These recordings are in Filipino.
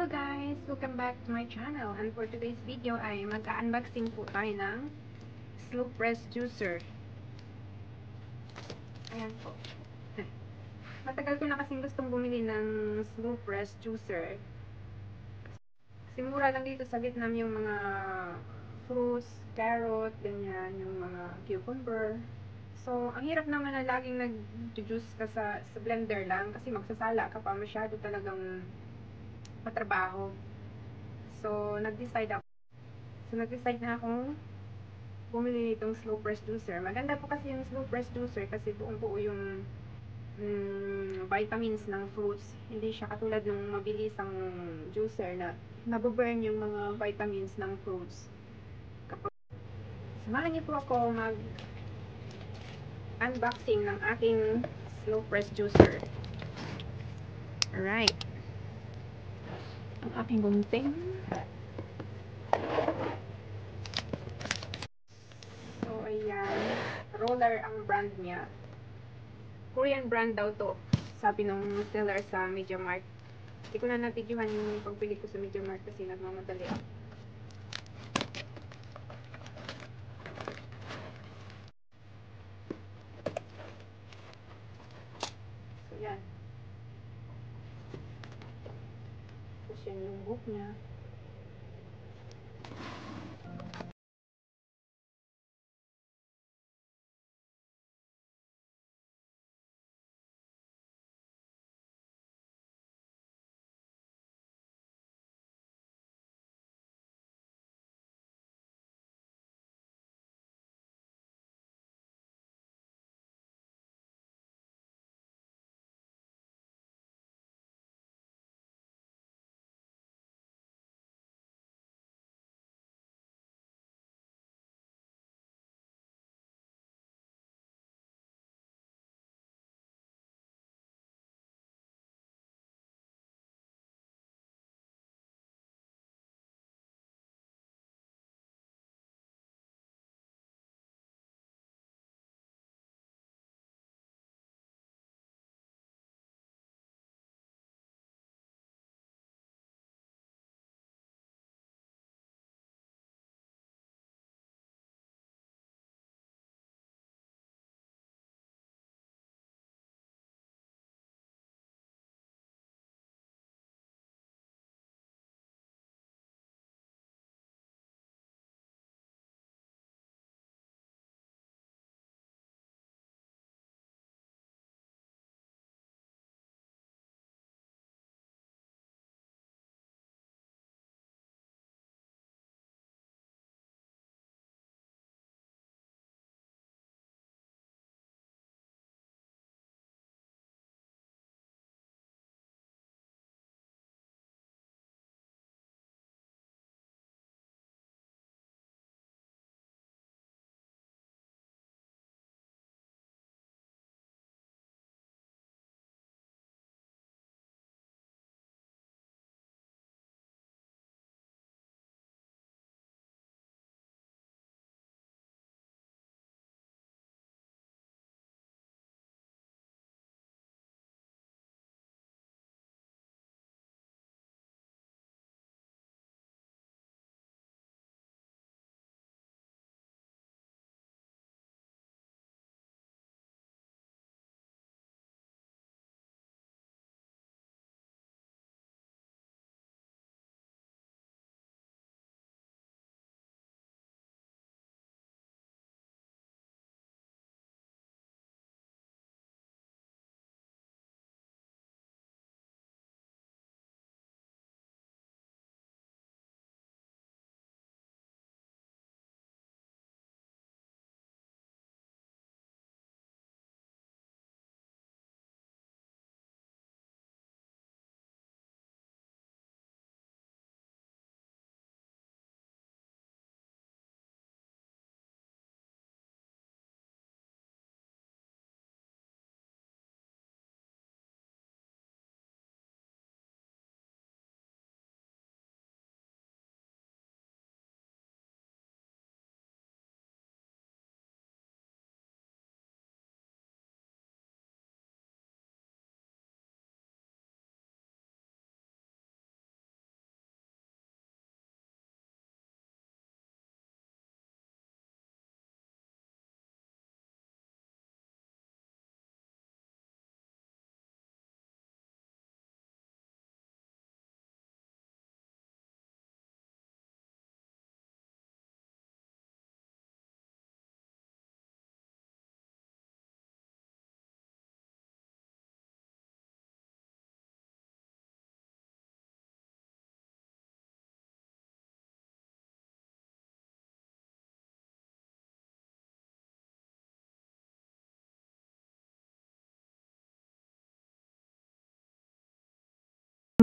guys! Welcome back to my channel. And for today's video ay mag-unboxing po tayo ng Slow Press Juicer. Ayan po. Matagal ko na kasing gustong bumili ng Slow Press Juicer. Kasi mura lang dito sa Vietnam yung mga fruits, carrot, ganyan, yung mga cucumber. So, ang hirap naman na laging nag-juice ka sa blender lang kasi magsasala ka pa, masyado talagang matrabaho. So, nag-decide na akong bumili nitong slow press juicer. Maganda po kasi yung slow press juicer kasi buong-buo yung vitamins ng fruits. Hindi siya katulad ng mabilisang juicer na nabuburn yung mga vitamins ng fruits. Samahan niyo po ako mag-unboxing ng aking slow press juicer. Alright. Ang aking gunting. So, ayan. Roller ang brand niya. Korean brand daw to. Sabi nung seller sa MediaMarkt. Hindi ko na natidyuhan yung pagbili ko sa MediaMarkt kasi nagmamadali ako. So, yan. Tapos yan yung hook niya.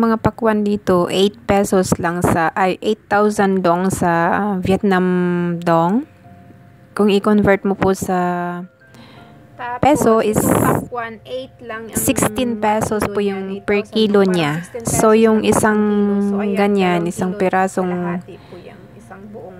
mga pakwan dito, 8 pesos lang sa, 8,000 dong sa Vietnam dong. Kung i-convert mo po sa Tapos, peso is itong pakwan, 8 lang ang 16 pesos po kilo yung niyan, per 8,000 kilo dong. niya. Parang 16 So, pesos yung lang isang kilo. So, ayan, ganyan, 2 isang kilo pirasong kalahati po yan, isang buong.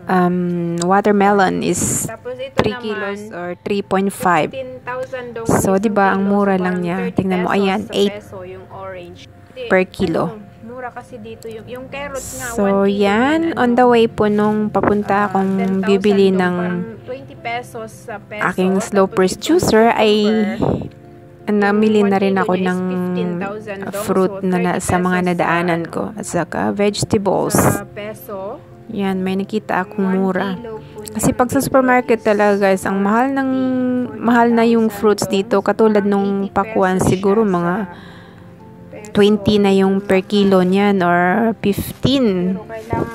watermelon is Tapos ito 3 naman, kilos or 3.5. 16,000 dong So, isang di ba ang kilo. mura So, lang parang niya. 30 Tingnan mo, pesos ayan, sa 8 peso yung orange. Hindi, per kilo. Mura kasi dito yung carrots nga, 1 So, kilo yan, on the way po nung papunta akong 10,000 bibili dong, ng parang 20 pesos sa peso. aking Tapos slow press itong juicer ay cucumber, namili yung na 1 rin kilo ako niya is ng 15,000 dong. fruit So, na 30 sa mga pesos nadaanan sa, ko at saka vegetables. sa peso. Yan, may nakita akong 1 mura. kilo po Kasi niya, pag sa supermarket talaga guys, ang mahal na yung fruits dito. Katulad nung pakwan, siguro mga 20 na yung per kilo niyan or 15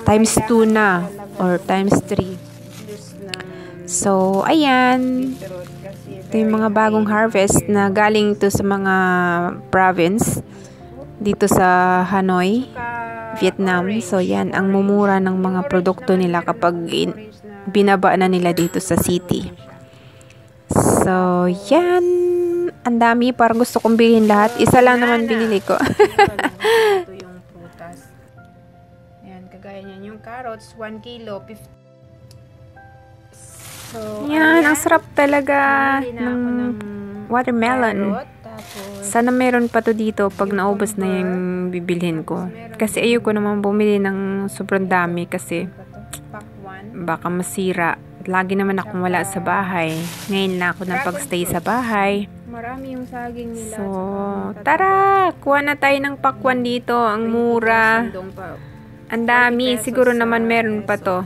times 2 na or times 3. So, ayan. Ito yung mga bagong harvest na galing to sa mga province dito sa Hanoi, Vietnam. So, yan ang mumura ng mga produkto nila kapag binaba na nila dito sa city. So, yan. Ang dami. Parang gusto kong bilhin lahat. Isa lang naman binili ko. Ito yung prutas. Ayan, kagaya niyan. Yung carrots, 1 kilo, 50. So, yan. Ang sarap talaga bumili na ng ako ng watermelon. carrot, tapos Sana meron pa to dito pag naubos na yung bibilhin ko. Kasi ayoko naman bumili ng sobrang dami kasi pakwan. baka masira. Lagi naman akong wala sa bahay. Ngayon na ako napag-stay sa bahay. Marami yung saging nila. So, tara! Kuha na tayo ng pakwan dito. Ang mura. Ang dami. Siguro naman meron pa to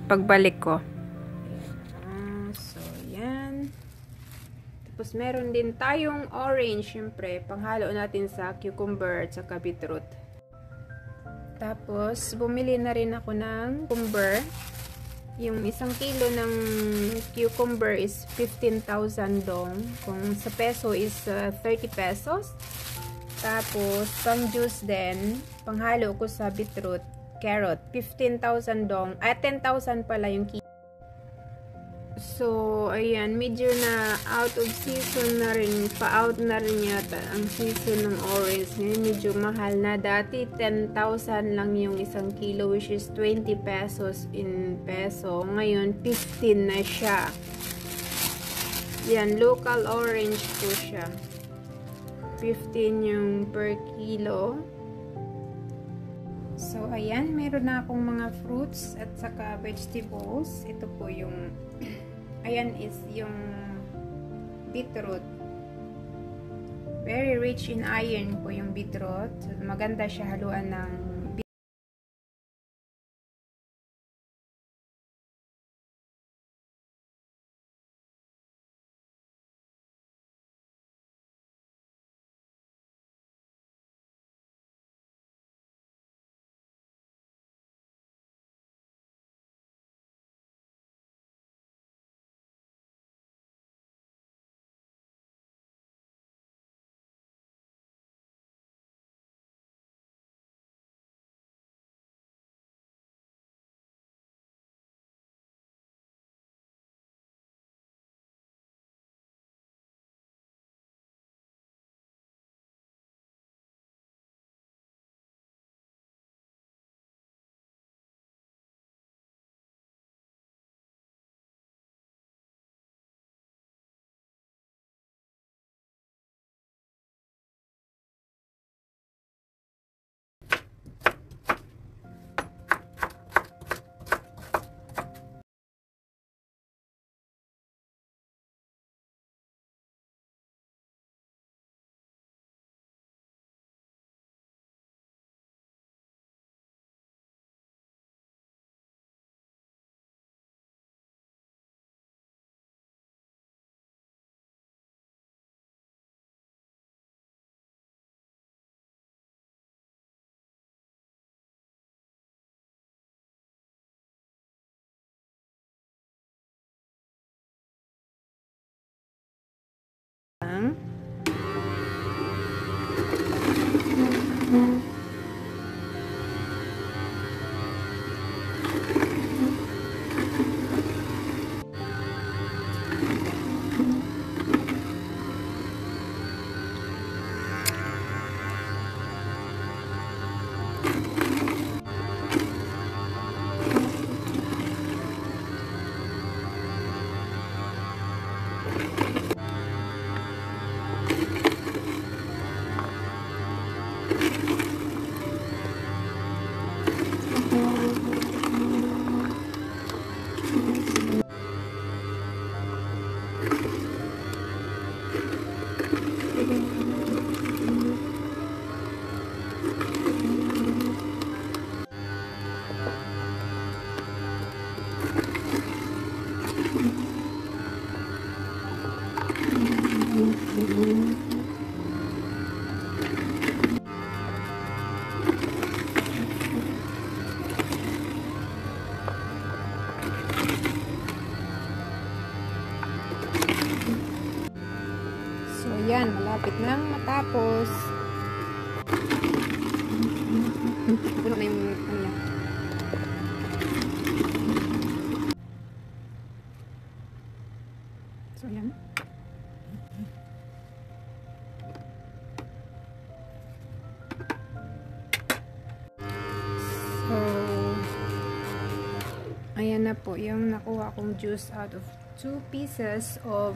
pagbalik ko. So, yan. Tapos, meron din tayong orange, syempre. Panghalo natin sa cucumber at saka beetroot. Tapos, bumili na rin ako ng cucumber. Yung isang kilo ng cucumber is 15,000 dong. Kung sa peso is 30 pesos. Tapos, pang juice din, panghalo ko sa beetroot, carrot, 15,000 dong. 10,000 pala yung kilo. So, ayan, medyo na out of season na rin, pa-out na rin yata ang season ng orange. Ngayon, medyo mahal na. Dati, 10,000 lang yung isang kilo, which is 20 pesos in peso. Ngayon, 15 na siya. Yan, local orange po siya. 15 yung per kilo. So, ayan, meron na akong mga fruits at saka vegetables. Ito po yung ayan is yung beetroot. Very rich in iron po yung beetroot. Maganda siya haluan ng malapit nang matapos. Puno na yung ano niya. So, yan. So, ayan na po yung nakuha kong juice out of 2 pieces of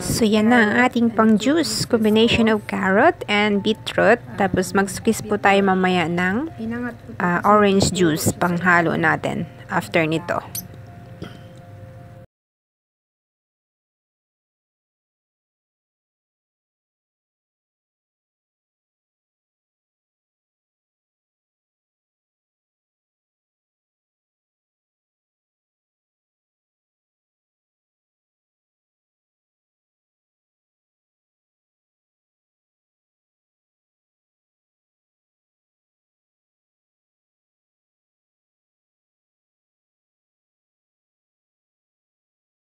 so yan na ang ating pang juice, combination of carrot and beetroot. Tapos mag-squeeze po tayo mamaya ng orange juice pang halo natin after nito.